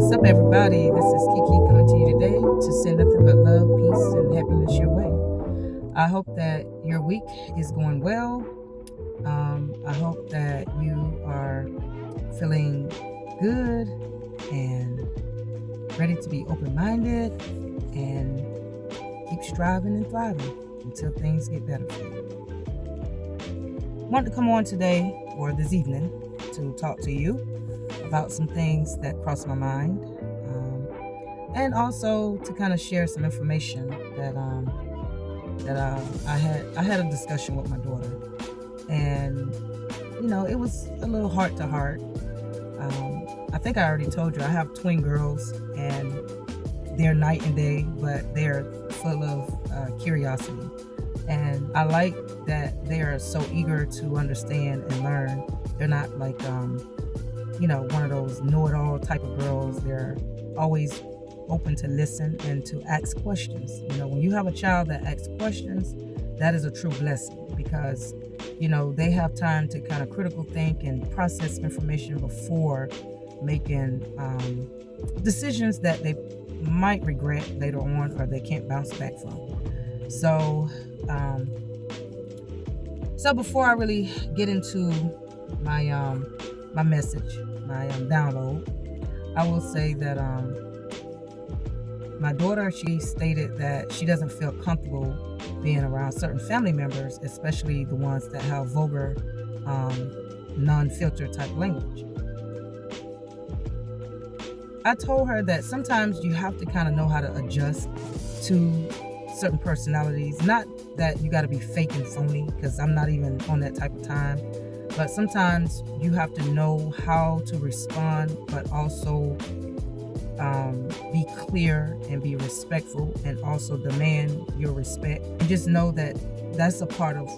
What's up, everybody? This is Kiki coming to you today to send nothing but love, peace, and happiness your way. I hope that your week is going well. I hope that you are feeling good and ready to be open-minded and keep striving and thriving until things get better for you. I want to come on today or this evening to talk to you about some things that crossed my mind, and also to kind of share some information that I had a discussion with my daughter, and it was a little heart to heart. I think I already told you I have twin girls, and they're night and day, but they're full of curiosity, and I like that they are so eager to understand and learn. They're not like one of those know-it-all type of girls. They're always open to listen and to ask questions. When you have a child that asks questions, that is a true blessing, because they have time to kind of critical think and process information before making decisions that they might regret later on or they can't bounce back from. So before I really get into my message, my download, I will say that my daughter, she stated that she doesn't feel comfortable being around certain family members, especially the ones that have vulgar, non-filtered type language. I told her that sometimes you have to kind of know how to adjust to certain personalities. Not that you got to be fake and phony, because I'm not even on that type of time. But sometimes you have to know how to respond, but also be clear and be respectful, and also demand your respect. And just know that that's a part of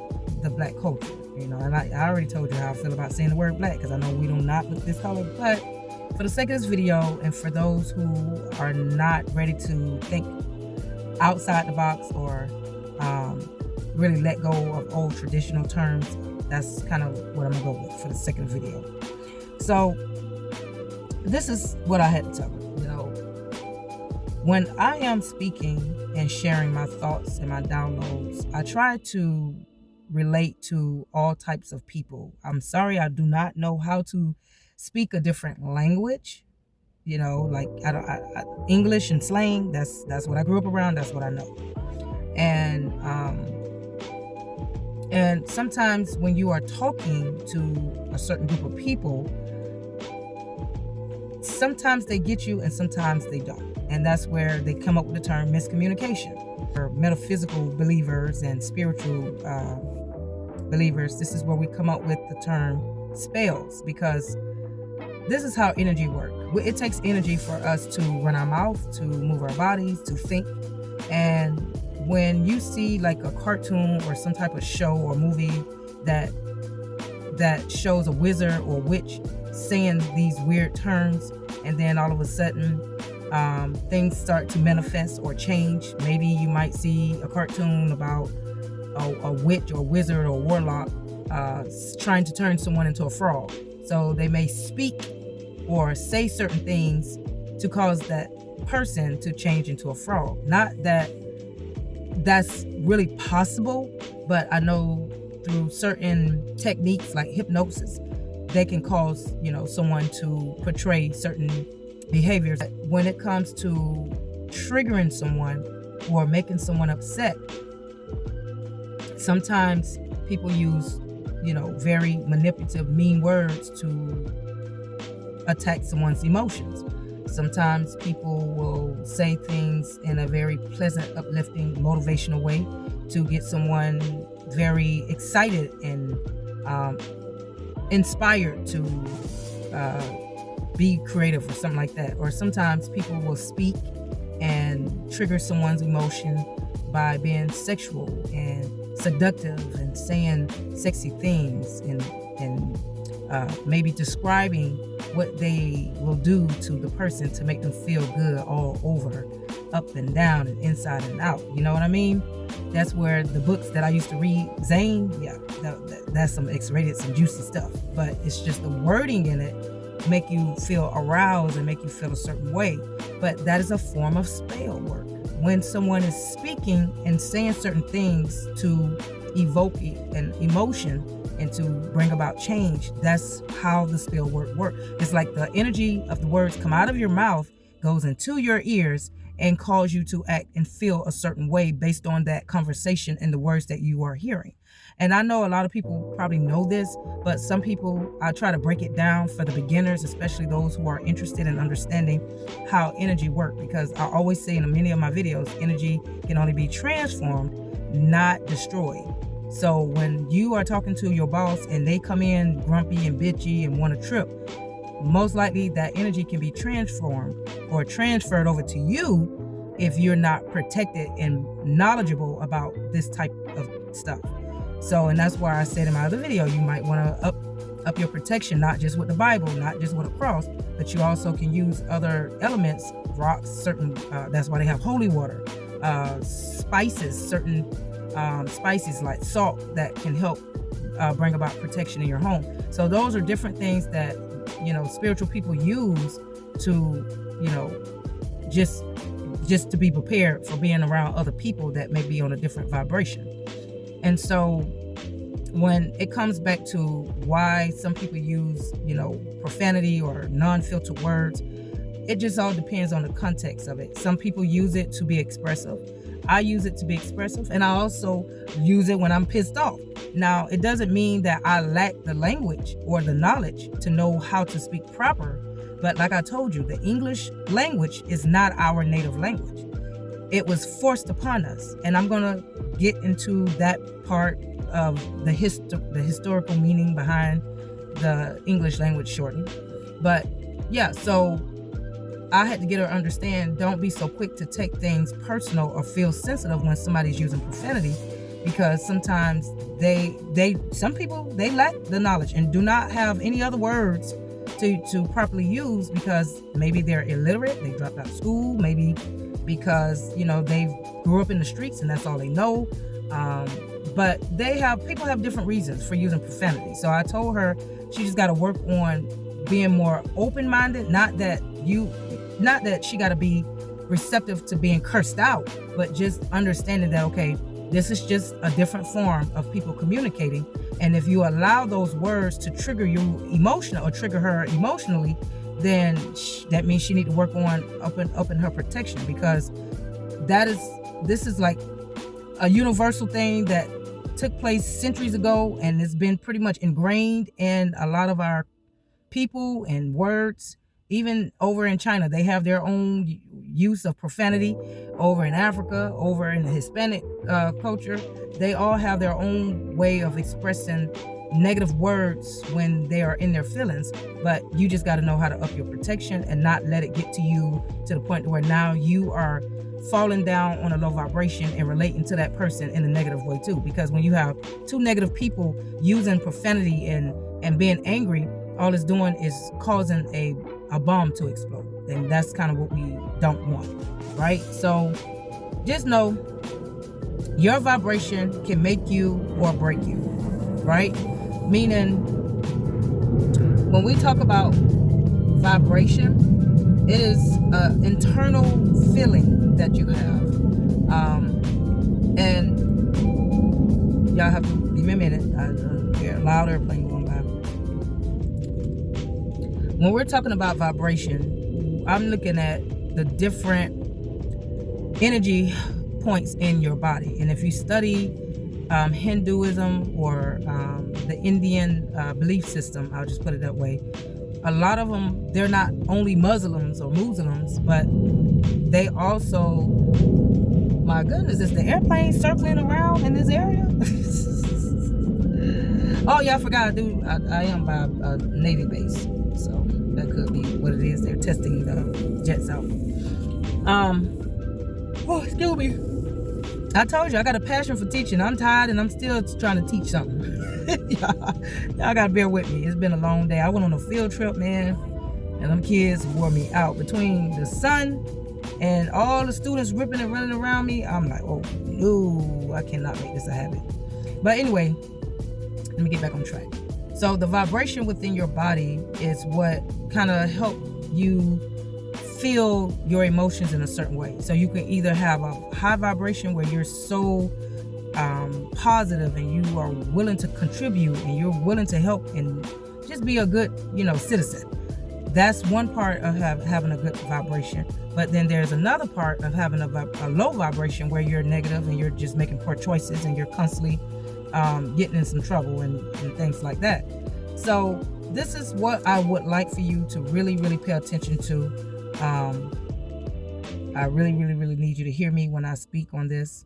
the black culture, And I already told you how I feel about saying the word black, because I know we do not look this color. But for the sake of this video, and for those who are not ready to think outside the box or really let go of old traditional terms, that's kind of what I'm gonna go with for the second video. So this is what I had to tell her. When I am speaking and sharing my thoughts and my downloads, I try to relate to all types of people. I'm sorry, I do not know how to speak a different language. Like I English and slang. That's what I grew up around. That's what I know. And sometimes when you are talking to a certain group of people, sometimes they get you and sometimes they don't. And that's where they come up with the term miscommunication. For metaphysical believers and spiritual believers, this is where we come up with the term spells, because this is how energy works. It takes energy for us to run our mouth, to move our bodies, to think. And when you see like a cartoon or some type of show or movie that shows a wizard or witch saying these weird terms, and then all of a sudden things start to manifest or change. Maybe you might see a cartoon about a witch or wizard or warlock trying to turn someone into a frog. So they may speak or say certain things to cause that person to change into a frog. Not that that's really possible, but I know through certain techniques like hypnosis, they can cause someone to portray certain behaviors. When it comes to triggering someone or making someone upset, sometimes people use very manipulative, mean words to attack someone's emotions. Sometimes people will say things in a very pleasant, uplifting, motivational way to get someone very excited and inspired to be creative or something like that. Or sometimes people will speak and trigger someone's emotion by being sexual and seductive and saying sexy things and maybe describing what they will do to the person to make them feel good all over, up and down and inside and out. You know what I mean? That's where the books that I used to read, Zane, that's some X-rated, some juicy stuff. But it's just the wording in it make you feel aroused and make you feel a certain way. But that is a form of spell work. When someone is speaking and saying certain things to evoke an emotion and to bring about change, that's how the spell work works. It's like the energy of the words come out of your mouth, goes into your ears, and cause you to act and feel a certain way based on that conversation and the words that you are hearing. And I know a lot of people probably know this, but some people, I try to break it down for the beginners, especially those who are interested in understanding how energy works, because I always say in many of my videos, energy can only be transformed, not destroyed. So when you are talking to your boss and they come in grumpy and bitchy and want to trip, most likely that energy can be transformed or transferred over to you if you're not protected and knowledgeable about this type of stuff. So, and that's why I said in my other video, you might want to up your protection, not just with the Bible, not just with a cross, but you also can use other elements, rocks, certain, that's why they have holy water, spices, certain spices like salt that can help bring about protection in your home. So those are different things that, spiritual people use to, just to be prepared for being around other people that may be on a different vibration. And so when it comes back to why some people use, profanity or non-filtered words, it just all depends on the context of it. Some people use it to be expressive. I use it to be expressive, and I also use it when I'm pissed off. Now, it doesn't mean that I lack the language or the knowledge to know how to speak proper, but like I told you, the English language is not our native language. It was forced upon us, and I'm going to get into that part of the historical meaning behind the English language shortly. But yeah, so I had to get her to understand, don't be so quick to take things personal or feel sensitive when somebody's using profanity, because sometimes some people lack the knowledge and do not have any other words to properly use, because maybe they're illiterate, they dropped out of school, maybe because they grew up in the streets and that's all they know. But people have different reasons for using profanity. So I told her she just got to work on being more open-minded, not that she got to be receptive to being cursed out, but just understanding that, okay, this is just a different form of people communicating. And if you allow those words to trigger you emotional or trigger her emotionally, then that means she need to work on upping her protection, because this is like a universal thing that took place centuries ago, and it's been pretty much ingrained in a lot of our people and words. Even over in China, they have their own use of profanity. Over in Africa, over in the Hispanic culture, they all have their own way of expressing negative words when they are in their feelings. But you just got to know how to up your protection and not let it get to you to the point where now you are falling down on a low vibration and relating to that person in a negative way too. Because when you have two negative people using profanity and being angry, all it's doing is causing a bomb to explode. And that's kind of what we don't want, right? So just know your vibration can make you or break you, right? Meaning, when we talk about vibration, it is an internal feeling that you have. And y'all have to give me a minute. I hear a loud airplane going by. When we're talking about vibration, I'm looking at the different energy points in your body. And if you study Hinduism or the Indian belief system, I'll just put it that way, a lot of them, they're not only Muslims or Muslims, but they also, my goodness, is the airplane circling around in this area? Oh yeah, I forgot, I am by a Navy base, so that could be what it is. They're testing the jets out. Oh, excuse me. I told you, I got a passion for teaching. I'm tired and I'm still trying to teach something. y'all gotta bear with me. It's been a long day. I went on a field trip, man, and them kids wore me out. Between the sun and all the students ripping and running around me, I'm like, oh no, I cannot make this a habit. But anyway, let me get back on track. So the vibration within your body is what kind of help you feel your emotions in a certain way. So you can either have a high vibration where you're so positive and you are willing to contribute and you're willing to help and just be a good, citizen. That's one part of having a good vibration. But then there's another part of having a low vibration where you're negative and you're just making poor choices and you're constantly getting in some trouble and things like that. So this is what I would like for you to really, really pay attention to. I really, really, really need you to hear me when I speak on this.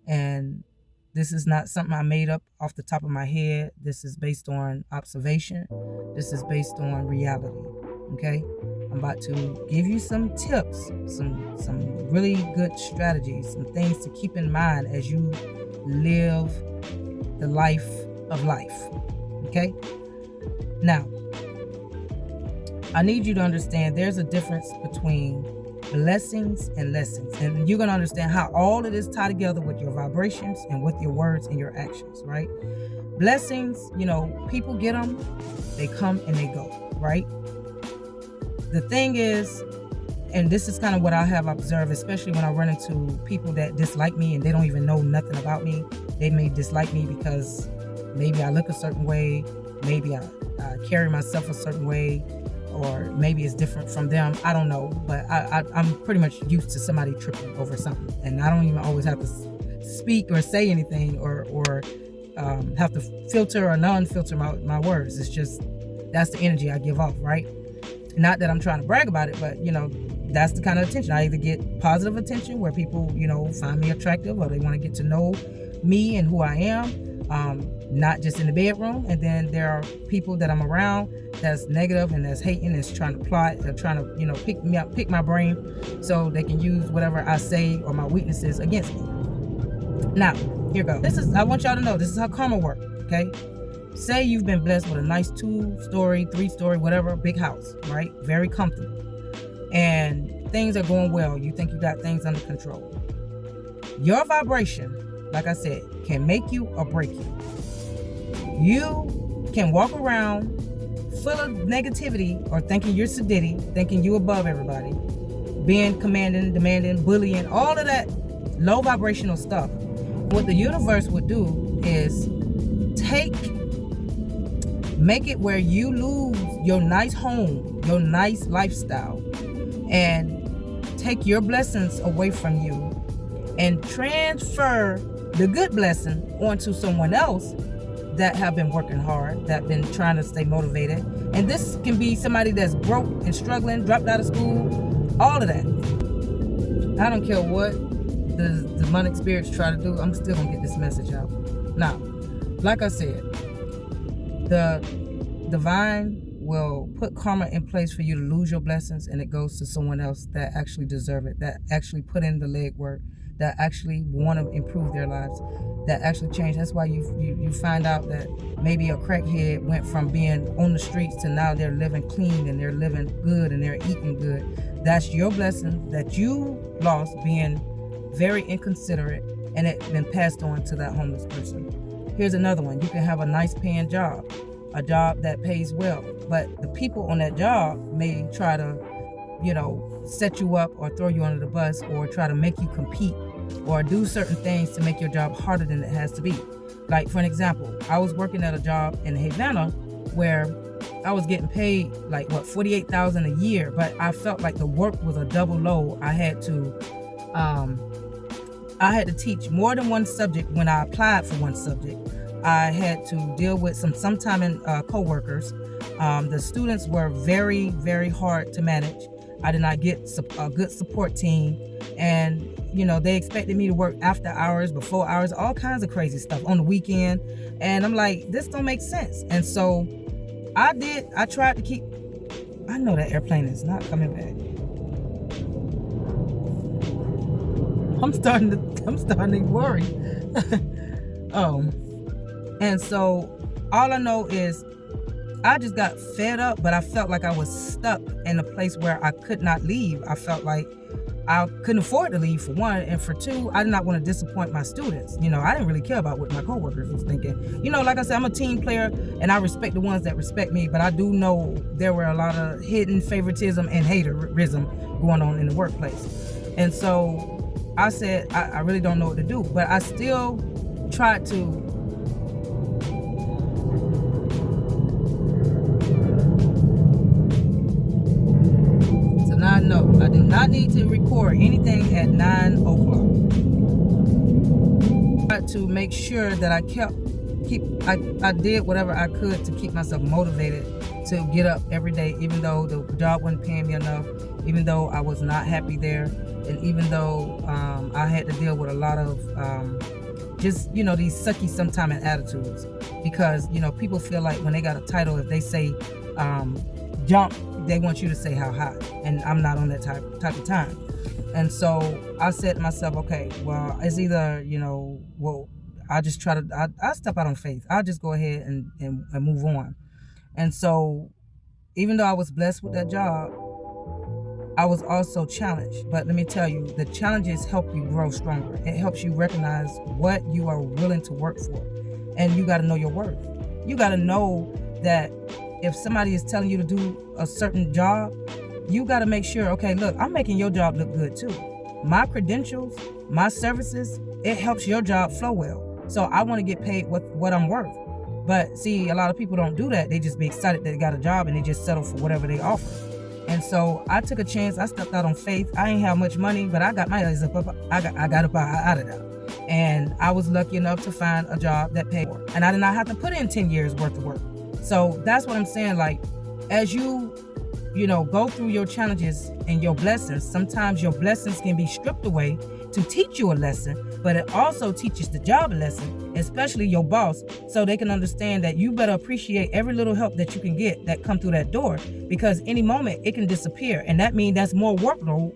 And this is not something I made up off the top of my head. This is based on observation. This is based on reality. Okay? I'm about to give you some tips, some really good strategies, some things to keep in mind as you live the life of life. Okay? Now, I need you to understand there's a difference between blessings and lessons. And you're going to understand how all of this tie together with your vibrations and with your words and your actions, right? Blessings, people get them, they come and they go, right? The thing is, and this is kind of what I have observed, especially when I run into people that dislike me and they don't even know nothing about me. They may dislike me because maybe I look a certain way, maybe I carry myself a certain way, or maybe it's different from them. I don't know, but I'm pretty much used to somebody tripping over something, and I don't even always have to speak or say anything or have to filter or non-filter my words. It's just that's the energy I give off, right? Not that I'm trying to brag about it, but that's the kind of attention. I either get positive attention where people find me attractive or they want to get to know me and who I am, not just in the bedroom. And then there are people that I'm around that's negative and that's hating, that's trying to plot, or trying to pick me up, pick my brain, so they can use whatever I say or my weaknesses against me. Now, here goes. I want y'all to know this is how karma works. Okay, say you've been blessed with a nice 2-story, 3-story, whatever, big house, right? Very comfortable, and things are going well. You think you got things under control. Your vibration, like I said, can make you or break you. You can walk around full of negativity or thinking you're sedity, thinking you above everybody, being commanding, demanding, bullying, all of that low vibrational stuff. What the universe would do is make it where you lose your nice home, your nice lifestyle, and take your blessings away from you and transfer the good blessing onto someone else that have been working hard, that been trying to stay motivated. And this can be somebody that's broke and struggling, dropped out of school, all of that. I don't care what the demonic spirits try to do, I'm still gonna get this message out. Now, like I said, the divine will put karma in place for you to lose your blessings, and it goes to someone else that actually deserve it, that actually put in the legwork, that actually want to improve their lives, that actually change. That's why you find out that maybe a crackhead went from being on the streets to now they're living clean and they're living good and they're eating good. That's your blessing that you lost being very inconsiderate, and it been passed on to that homeless person. Here's another one. You can have a nice paying job, a job that pays well, but the people on that job may try to, set you up or throw you under the bus or try to make you compete or do certain things to make your job harder than it has to be. Like, for an example, I was working at a job in Havana where I was getting paid like $48,000 a year, but I felt like the work was a double load. I had to teach more than one subject when I applied for one subject. I had to deal with some sometime co-workers. The students were very, very hard to manage. I did not get a good support team, and they expected me to work after hours, before hours, all kinds of crazy stuff on the weekend. And I'm like, this don't make sense. And so I tried to keep. I know that airplane is not coming back. I'm starting to worry. And so all I know is I just got fed up, but I felt like I was stuck in a place where I could not leave. I felt like I couldn't afford to leave, for one, and for two, I did not want to disappoint my students. I didn't really care about what my coworkers was thinking. Like I said, I'm a team player, and I respect the ones that respect me, but I do know there were a lot of hidden favoritism and haterism going on in the workplace. And so I said, I really don't know what to do, but I still tried to no, I do not need to record anything at 9 o'clock. I tried to make sure that I did whatever I could to keep myself motivated to get up every day, even though the job wasn't paying me enough, even though I was not happy there, and even though I had to deal with a lot of just, these sucky sometime attitudes, because, people feel like when they got a title, if they say jump, they want you to say how high, and I'm not on that type of time. And so I said to myself, okay, well, it's either, I just try to, I step out on faith. I'll just go ahead and move on. And so even though I was blessed with that job, I was also challenged. But let me tell you, the challenges help you grow stronger. It helps you recognize what you are willing to work for. And you got to know your worth. You got to know that if somebody is telling you to do a certain job, you got to make sure, okay, look, I'm making your job look good too. My credentials, my services, it helps your job flow well. So I want to get paid what I'm worth. But see, a lot of people don't do that. They just be excited that they got a job and they just settle for whatever they offer. And so I took a chance. I stepped out on faith. I ain't have much money, but I got my eyes up. I got up out of there. And I was lucky enough to find a job that paid more. And I did not have to put in 10 years worth of work. So that's what I'm saying. Like, as you go through your challenges and your blessings, sometimes your blessings can be stripped away to teach you a lesson, but it also teaches the job a lesson, especially your boss, so they can understand that you better appreciate every little help that you can get that come through that door, because any moment it can disappear. And that means that's more workload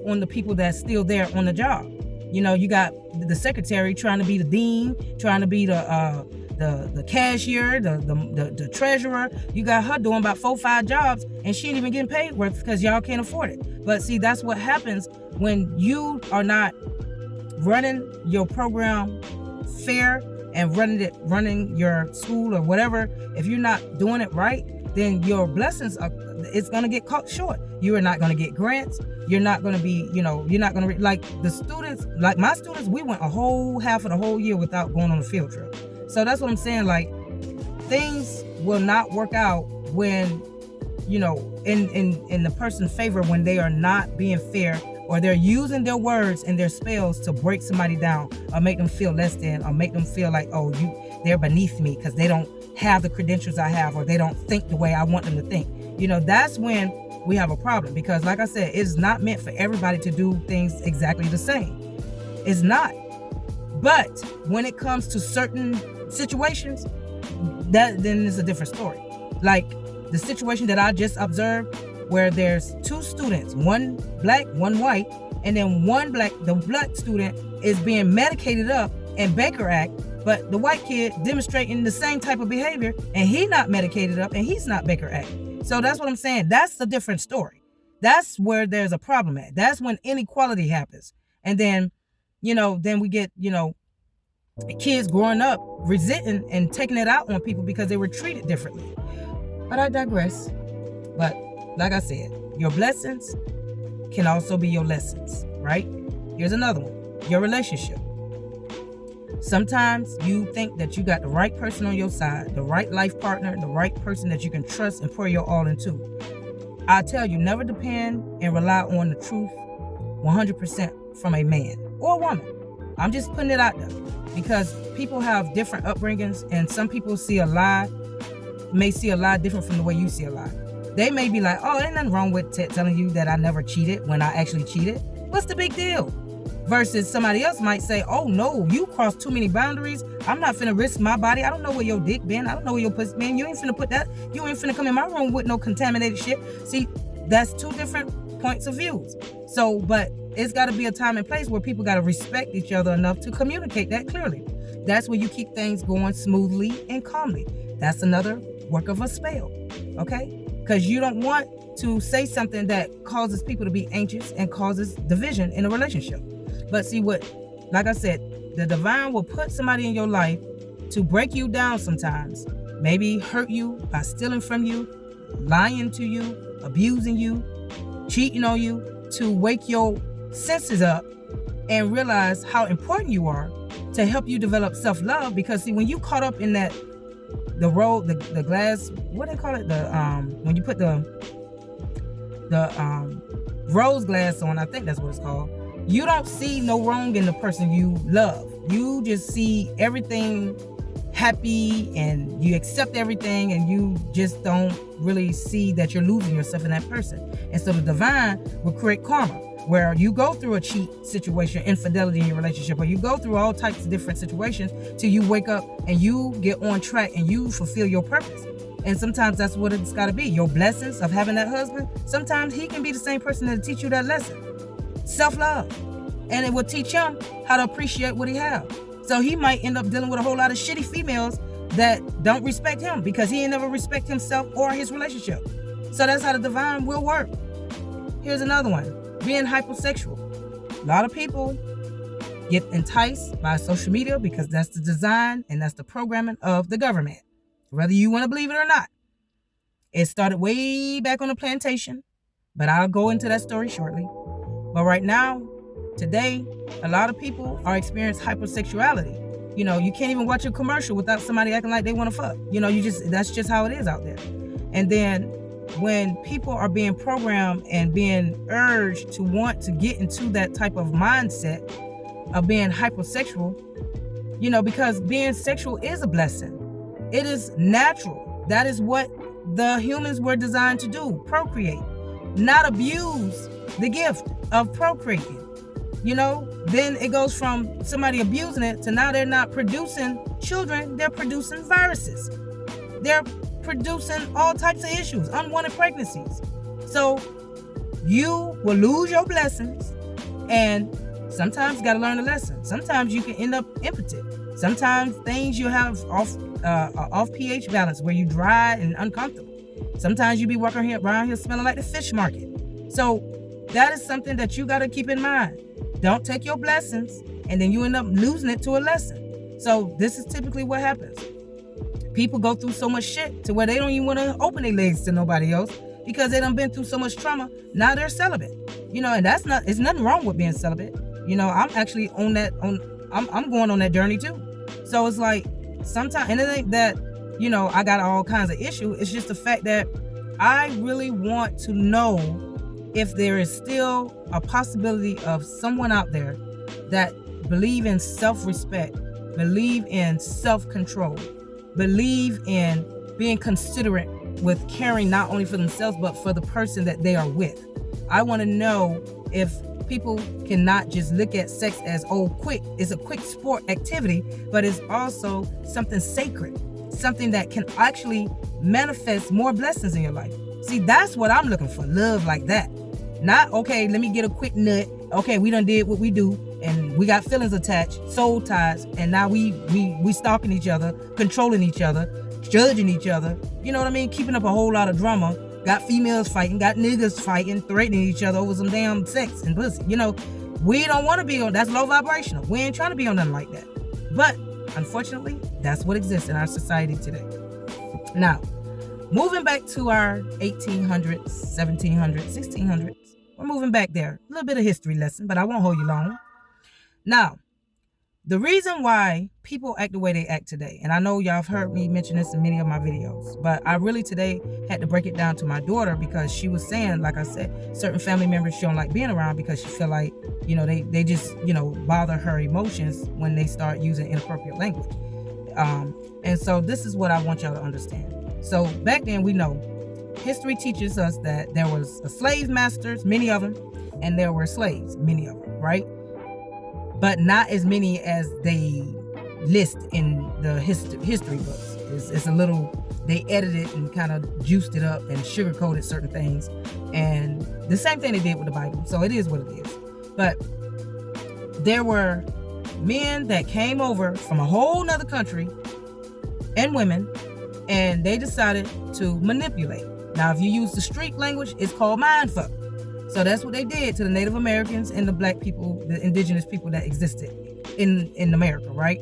on the people that's still there on the job. You got the secretary trying to be the dean, trying to be the cashier, the treasurer. You got her doing about 4-5 jobs, and she ain't even getting paid worth because y'all can't afford it. But see, that's what happens when you are not running your program fair and running your school or whatever. If you're not doing it right, then your blessings it's gonna get cut short. You are not gonna get grants. You're not gonna be, you're not gonna like the students, like my students. We went a whole half of the whole year without going on a field trip. So that's what I'm saying. Like, things will not work out when, in the person's favor, when they are not being fair, or they're using their words and their spells to break somebody down, or make them feel less than, or make them feel like, oh, they're beneath me because they don't have the credentials I have, or they don't think the way I want them to think. That's when we have a problem, because like I said, it's not meant for everybody to do things exactly the same. It's not. But when it comes to certain situations, then it's a different story. Like the situation that I just observed, where there's 2 students, one black, one white, and then the black student is being medicated up and Baker Act, but the white kid demonstrating the same type of behavior, and he not medicated up and he's not Baker Act. So that's what I'm saying. That's a different story. That's where there's a problem at. That's when inequality happens. And then, then we get, kids growing up resenting and taking it out on people because they were treated differently. But I digress. But like I said, your blessings can also be your lessons, right? Here's another one. Your relationship. Sometimes you think that you got the right person on your side, the right life partner, the right person that you can trust and pour your all into. I tell you, never depend and rely on the truth 100% from a man or a woman. I'm just putting it out there, because people have different upbringings, and some people may see a lie different from the way you see a lie. They may be like, oh, ain't nothing wrong with telling you that I never cheated when I actually cheated. What's the big deal? Versus somebody else might say, oh no, you crossed too many boundaries. I'm not finna risk my body. I don't know where your dick been. I don't know where your pussy been. You ain't finna put that. You ain't finna come in my room with no contaminated shit. See, that's 2 different points of views. So, but it's got to be a time and place where people got to respect each other enough to communicate that clearly. That's where you keep things going smoothly and calmly. That's another work of a spell, okay? Because you don't want to say something that causes people to be anxious and causes division in a relationship. But see like I said, the divine will put somebody in your life to break you down sometimes. Maybe hurt you by stealing from you, lying to you, abusing you, cheating on you, to wake your senses up and realize how important you are, to help you develop self-love. Because see, when you caught up in the glass, what do they call it? When you put the rose glass on, I think that's what it's called. You don't see no wrong in the person you love. You just see everything happy and you accept everything, and you just don't really see that you're losing yourself in that person. And so the divine will create karma, where you go through a cheat situation, infidelity in your relationship, or you go through all types of different situations till you wake up and you get on track and you fulfill your purpose. And sometimes that's what it's got to be. Your blessings of having that husband, sometimes he can be the same person that'll teach you that lesson. Self-love. And it will teach him how to appreciate what he has. So he might end up dealing with a whole lot of shitty females that don't respect him because he ain't never respect himself or his relationship. So that's how the divine will work. Here's another one. Being hypersexual. A lot of people get enticed by social media because that's the design and that's the programming of the government. Whether you want to believe it or not. It started way back on the plantation, but I'll go into that story shortly. But right now, today, a lot of people are experiencing hypersexuality. You know, you can't even watch a commercial without somebody acting like they want to fuck. You know, that's just how it is out there. And then when people are being programmed and being urged to want to get into that type of mindset of being hypersexual, you know, because being sexual is a blessing. It is natural. That is what the humans were designed to do, procreate, not abuse the gift of procreating. You know, then it goes from somebody abusing it to now they're not producing children, they're producing viruses. They're producing all types of issues, unwanted pregnancies. So you will lose your blessings, and sometimes you got to learn a lesson. Sometimes you can end up impotent. Sometimes things you have off pH balance where you dry and uncomfortable. Sometimes you be walking around here smelling like the fish market. So that is something that you got to keep in mind. Don't take your blessings and then you end up losing it to a lesson. So this is typically what happens. People go through so much shit to where they don't even want to open their legs to nobody else because they done been through so much trauma. Now they're celibate. You know, and it's nothing wrong with being celibate. You know, I'm actually I'm going on that journey too. So it's like sometimes, and it ain't that, you know, I got all kinds of issues. It's just the fact that I really want to know if there is still a possibility of someone out there that believe in self-respect, believe in self-control, believe in being considerate with caring not only for themselves, but for the person that they are with. I want to know if people cannot just look at sex as, it's a quick sport activity, but it's also something sacred, something that can actually manifest more blessings in your life. See, that's what I'm looking for, love like that. Not, okay, let me get a quick nut. Okay, we done did what we do, and we got feelings attached, soul ties, and now we stalking each other, controlling each other, judging each other. You know what I mean? Keeping up a whole lot of drama. Got females fighting, got niggas fighting, threatening each other over some damn sex and pussy. You know, we don't want to be on, that's low vibrational. We ain't trying to be on nothing like that. But unfortunately, that's what exists in our society today. Now, moving back to our 1800s, 1700s, 1600s, we're moving back there. A little bit of history lesson, but I won't hold you long. Now, the reason why people act the way they act today, and I know y'all have heard me mention this in many of my videos, but I really today had to break it down to my daughter because she was saying, like I said, certain family members she don't like being around because she feel like, you know, they just, you know, bother her emotions when they start using inappropriate language. And so this is what I want y'all to understand. So back then, we know history teaches us that there was slave masters, many of them, and there were slaves, many of them, right? But not as many as they list in the history books. It's a little, they edited and kind of juiced it up and sugarcoated certain things. And the same thing they did with the Bible. So it is what it is. But there were men that came over from a whole nother country and women, and they decided to manipulate. Now, if you use the street language, it's called mindfuck. So that's what they did to the Native Americans and the black people, the indigenous people that existed in America, right?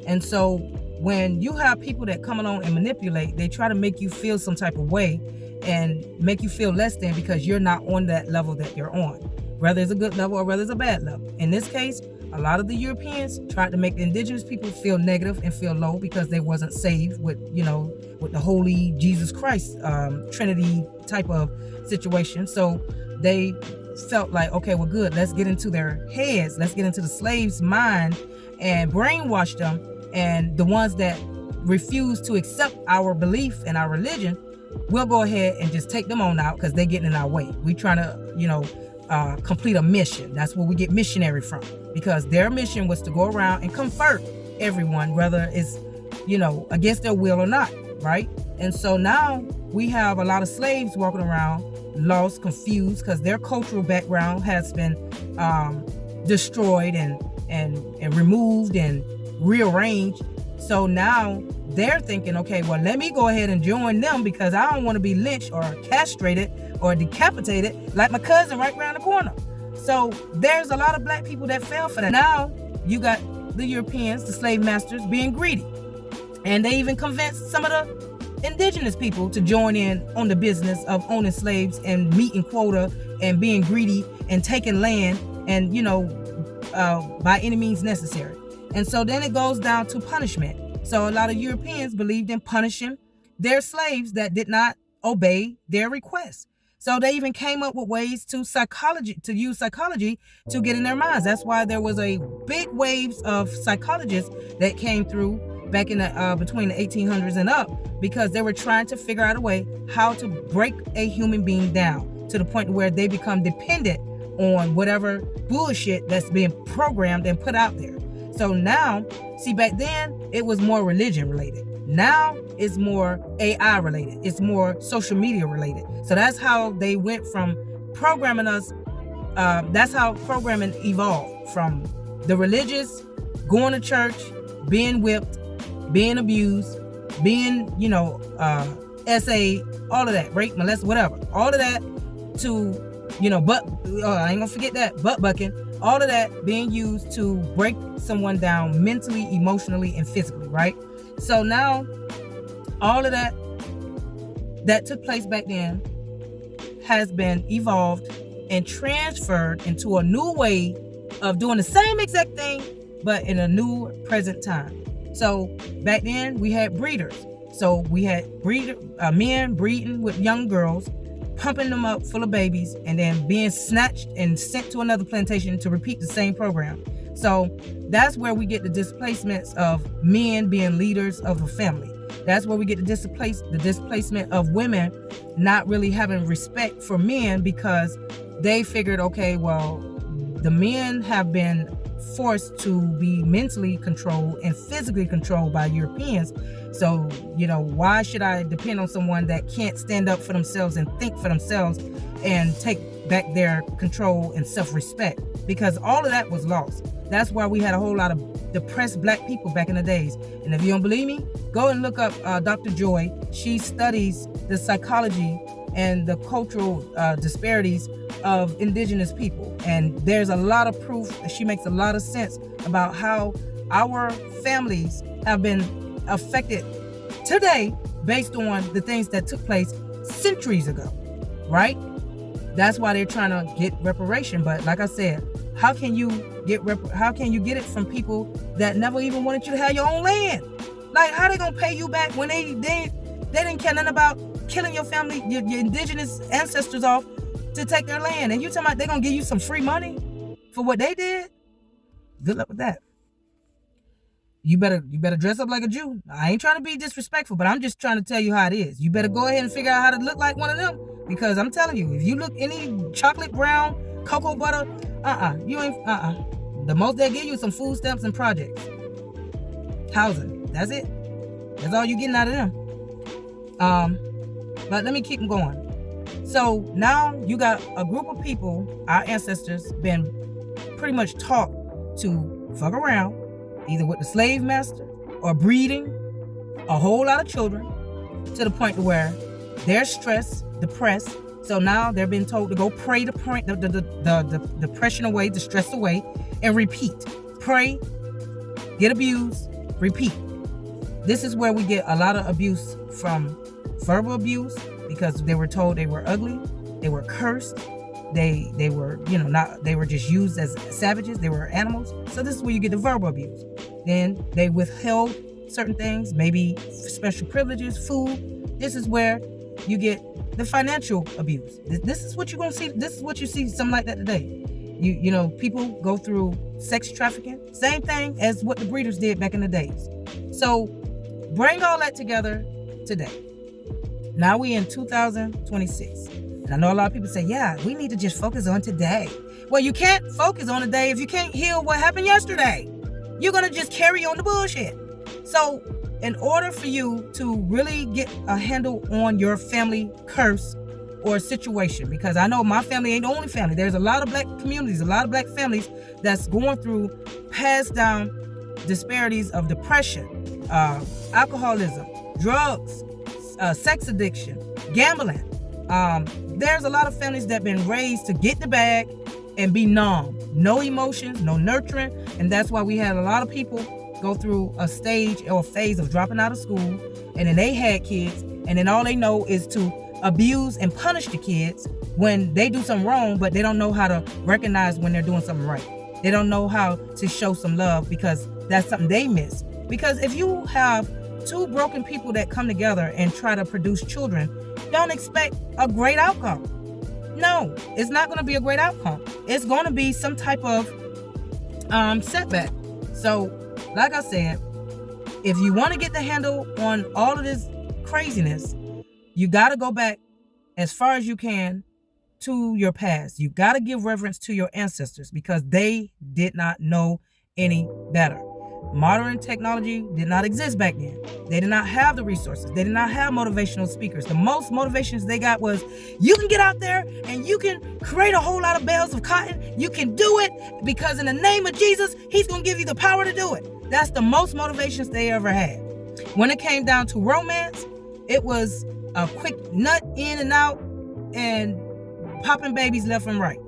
And so when you have people that come along and manipulate, they try to make you feel some type of way and make you feel less than because you're not on that level that you're on, whether it's a good level or whether it's a bad level. In this case, a lot of the Europeans tried to make the indigenous people feel negative and feel low because they wasn't saved with the holy Jesus Christ Trinity type of situation. So they felt like, okay, well, good, let's get into their heads, let's get into the slaves' mind and brainwash them. And the ones that refuse to accept our belief and our religion, we'll go ahead and just take them on out because they're getting in our way. We trying to, complete a mission. That's where we get missionary from, because their mission was to go around and convert everyone, whether it's, against their will or not, right? And so now we have a lot of slaves walking around lost, confused, because their cultural background has been destroyed and removed and rearranged. So now they're thinking, okay, well, let me go ahead and join them because I don't want to be lynched or castrated or decapitated like my cousin right around the corner. So there's a lot of black people that fell for that. Now you got the Europeans, the slave masters, being greedy. And they even convinced some of the indigenous people to join in on the business of owning slaves and meeting quota and being greedy and taking land and, by any means necessary. And so then it goes down to punishment. So a lot of Europeans believed in punishing their slaves that did not obey their requests. So they even came up with ways to use psychology to get in their minds. That's why there was a big waves of psychologists that came through back in the between the 1800s and up, because they were trying to figure out a way how to break a human being down to the point where they become dependent on whatever bullshit that's being programmed and put out there. So now, see, back then it was more religion related. Now it's more AI related. It's more social media related. So that's how they went from programming us. That's how programming evolved from the religious, going to church, being whipped, being abused, being, SA, all of that, rape, molest, whatever. All of that to, I ain't gonna forget that, butt bucking. All of that being used to break someone down mentally, emotionally, and physically, right? So now, all of that took place back then has been evolved and transferred into a new way of doing the same exact thing, but in a new present time. So back then, we had breeders. So we had men breeding with young girls, pumping them up full of babies, and then being snatched and sent to another plantation to repeat the same program. So that's where we get the displacements of men being leaders of a family. That's where we get the displacement of women not really having respect for men, because they figured, okay, well, the men have been forced to be mentally controlled and physically controlled by Europeans. So, why should I depend on someone that can't stand up for themselves and think for themselves and take back their control and self-respect? Because all of that was lost. That's why we had a whole lot of depressed black people back in the days. And if you don't believe me, go and look up Dr. Joy. She studies the psychology and the cultural disparities of indigenous people. And there's a lot of proof. She makes a lot of sense about how our families have been affected today based on the things that took place centuries ago, right? That's why they're trying to get reparation. But like I said, how can you get it from people that never even wanted you to have your own land? Like, how they gonna pay you back when they didn't care nothing about killing your family, your indigenous ancestors off to take their land? And you talking about they gonna give you some free money for what they did? Good luck with that. You better dress up like a Jew. I ain't trying to be disrespectful, but I'm just trying to tell you how it is. You better go ahead and figure out how to look like one of them, because I'm telling you, if you look any chocolate brown, cocoa butter, you ain't, the most they give you is some food stamps and projects. Housing. That's it. That's all you getting out of them. But let me keep them going. So now you got a group of people, our ancestors, been pretty much taught to fuck around, either with the slave master or breeding a whole lot of children, to the point where they're stressed, depressed. So now they're being told to go pray the depression away, the stress away, and repeat. Pray, get abused, repeat. This is where we get a lot of abuse from verbal abuse, because they were told they were ugly, they were cursed, they were, they were just used as savages, they were animals. So this is where you get the verbal abuse. Then they withheld certain things, maybe special privileges, food. This is where you get the financial abuse. This is what you're going to see. This is what you see, something like that today. People go through sex trafficking, same thing as what the breeders did back in the days. So bring all that together today. Now we in 2026. And I know a lot of people say, yeah, we need to just focus on today. Well, you can't focus on today if you can't heal what happened yesterday. You're going to just carry on the bullshit. So in order for you to really get a handle on your family curse or situation, because I know my family ain't the only family. There's a lot of black communities, a lot of black families that's going through passed down disparities of depression, alcoholism, drugs, sex addiction, gambling. There's a lot of families that have been raised to get the bag and be numb. No emotions, no nurturing. And that's why we had a lot of people go through a stage or a phase of dropping out of school. And then they had kids. And then all they know is to abuse and punish the kids when they do something wrong, but they don't know how to recognize when they're doing something right. They don't know how to show some love, because that's something they miss. Because if you have two broken people that come together and try to produce children, don't expect a great outcome. No, it's not going to be a great outcome. It's going to be some type of setback. So, like I said, if you want to get the handle on all of this craziness, you got to go back as far as you can to your past. You got to give reverence to your ancestors, because they did not know any better. Modern technology did not exist back then. They did not have the resources. They did not have motivational speakers. The most motivations they got was, you can get out there and you can create a whole lot of bales of cotton. You can do it, because in the name of Jesus, he's going to give you the power to do it. That's the most motivations they ever had. When it came down to romance, it was a quick nut in and out and popping babies left and right.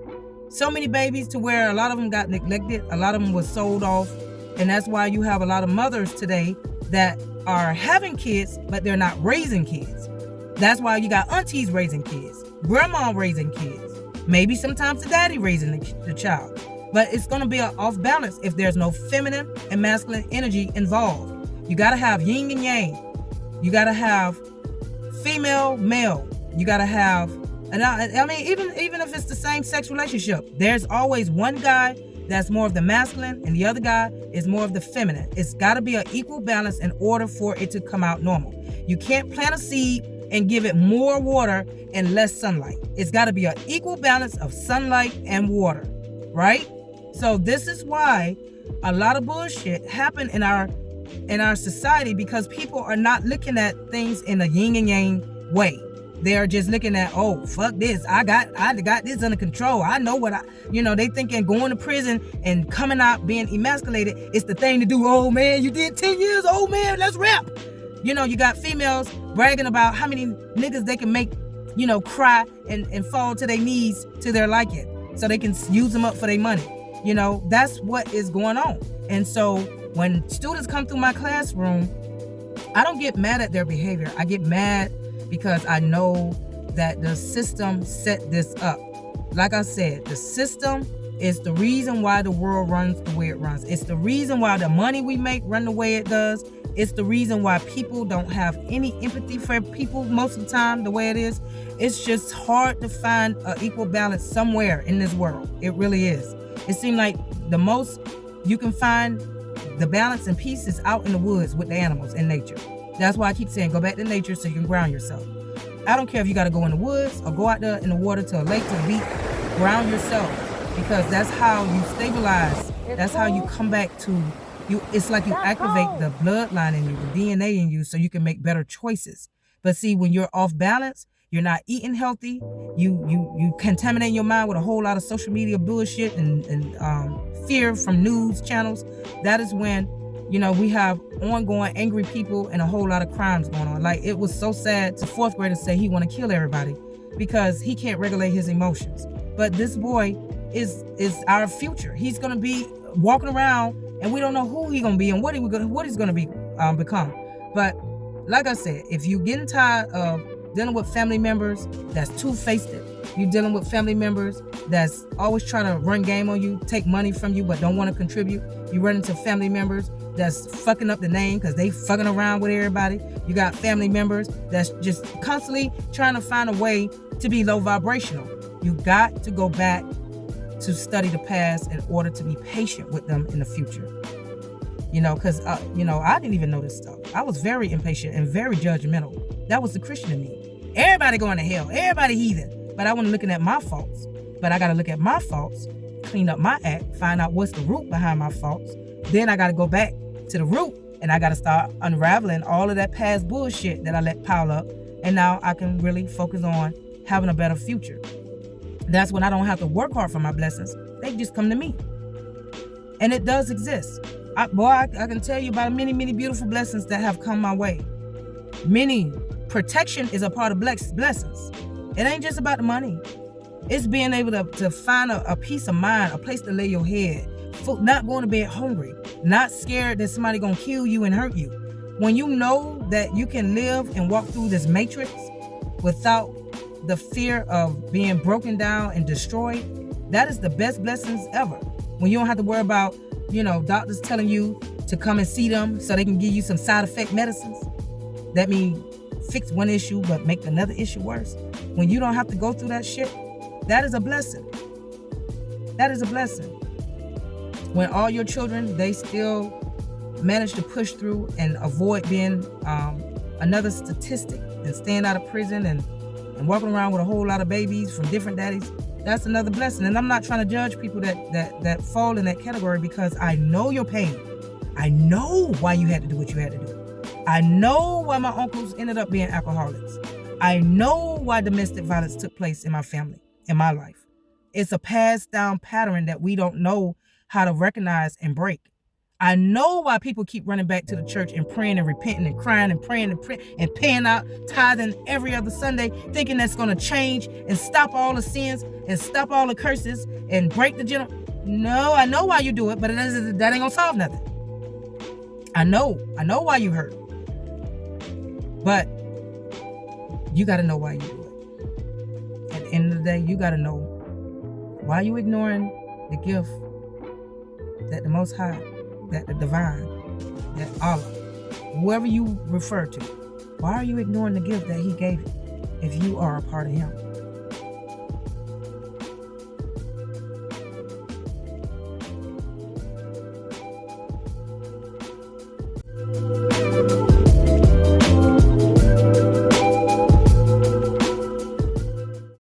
So many babies to where a lot of them got neglected. A lot of them was sold off. And that's why you have a lot of mothers today that are having kids, but they're not raising kids. That's why you got aunties raising kids, grandma raising kids, maybe sometimes the daddy raising the child. But it's going to be off balance if there's no feminine and masculine energy involved. You got to have yin and yang. You got to have female, male. You got to have, and I mean, even if it's the same sex relationship, there's always one guy that's more of the masculine and the other guy is more of the feminine. It's got to be an equal balance in order for it to come out normal. You can't plant a seed and give it more water and less sunlight. It's got to be an equal balance of sunlight and water, right? So this is why a lot of bullshit happen in our society, because people are not looking at things in a yin and yang way. They are just looking at, oh, fuck this. I got this under control. I know what they thinking going to prison and coming out being emasculated is the thing to do. Oh man, you did 10 years. Oh man, let's rap. You got females bragging about how many niggas they can make, cry and fall to their knees to their liking, so they can use them up for their money. That's what is going on. And so when students come through my classroom, I don't get mad at their behavior. I get mad because I know that the system set this up. Like I said, the system is the reason why the world runs the way it runs. It's the reason why the money we make run the way it does. It's the reason why people don't have any empathy for people most of the time the way it is. It's just hard to find an equal balance somewhere in this world. It really is. It seems like the most you can find the balance and peace is out in the woods with the animals in nature. That's why I keep saying, go back to nature so you can ground yourself. I don't care if you got to go in the woods or go out there in the water to a lake, to the beach, ground yourself, because that's how you stabilize. That's how you come back to you. It's like you activate the bloodline in you, the DNA in you, so you can make better choices. But see, when you're off balance, you're not eating healthy. You contaminate your mind with a whole lot of social media bullshit and fear from news channels. That is when we have ongoing angry people and a whole lot of crimes going on. Like, it was so sad to fourth graders say he want to kill everybody. because he can't regulate his emotions. But this boy is our future. He's gonna be walking around, and we don't know who he's gonna be and what he's gonna be become. But like I said, if you're getting tired of dealing with family members that's two-faced, you're dealing with family members that's always trying to run game on you, take money from you, but don't want to contribute. You run into family members that's fucking up the name because they fucking around with everybody. You got family members that's just constantly trying to find a way to be low vibrational. You got to go back to study the past in order to be patient with them in the future. Because, I didn't even know this stuff. I was very impatient and very judgmental. That was the Christian in me. Everybody going to hell. Everybody heathen. But I wasn't looking at my faults. But I got to look at my faults, clean up my act, find out what's the root behind my faults. Then I got to go back to the root, and I got to start unraveling all of that past bullshit that I let pile up. And now I can really focus on having a better future. That's when I don't have to work hard for my blessings. They just come to me. And it does exist. I can tell you about many, many beautiful blessings that have come my way. Many. Protection is a part of blessings. It ain't just about the money. It's being able to find a peace of mind, a place to lay your head, not going to bed hungry, not scared that somebody gonna kill you and hurt you. When you know that you can live and walk through this matrix without the fear of being broken down and destroyed, that is the best blessings ever. When you don't have to worry about, doctors telling you to come and see them so they can give you some side effect medicines. That means fix one issue but make another issue worse. When you don't have to go through that shit, that is a blessing. That is a blessing. When all your children, they still manage to push through and avoid being another statistic and staying out of prison and walking around with a whole lot of babies from different daddies, that's another blessing. And I'm not trying to judge people that fall in that category, because I know your pain. I know why you had to do what you had to do. I know why my uncles ended up being alcoholics. I know why domestic violence took place in my family, in my life. It's a passed down pattern that we don't know how to recognize and break. I know why people keep running back to the church and praying and repenting and crying and praying and paying out tithing every other Sunday, thinking that's going to change and stop all the sins and stop all the curses and break the No, I know why you do it, but that ain't going to solve nothing. I know why you hurt. But you got to know why you do it. At the end of the day, you got to know why you ignoring the gift that the Most High, that the divine, that Allah, whoever you refer to, why are you ignoring the gift that He gave you if you are a part of Him?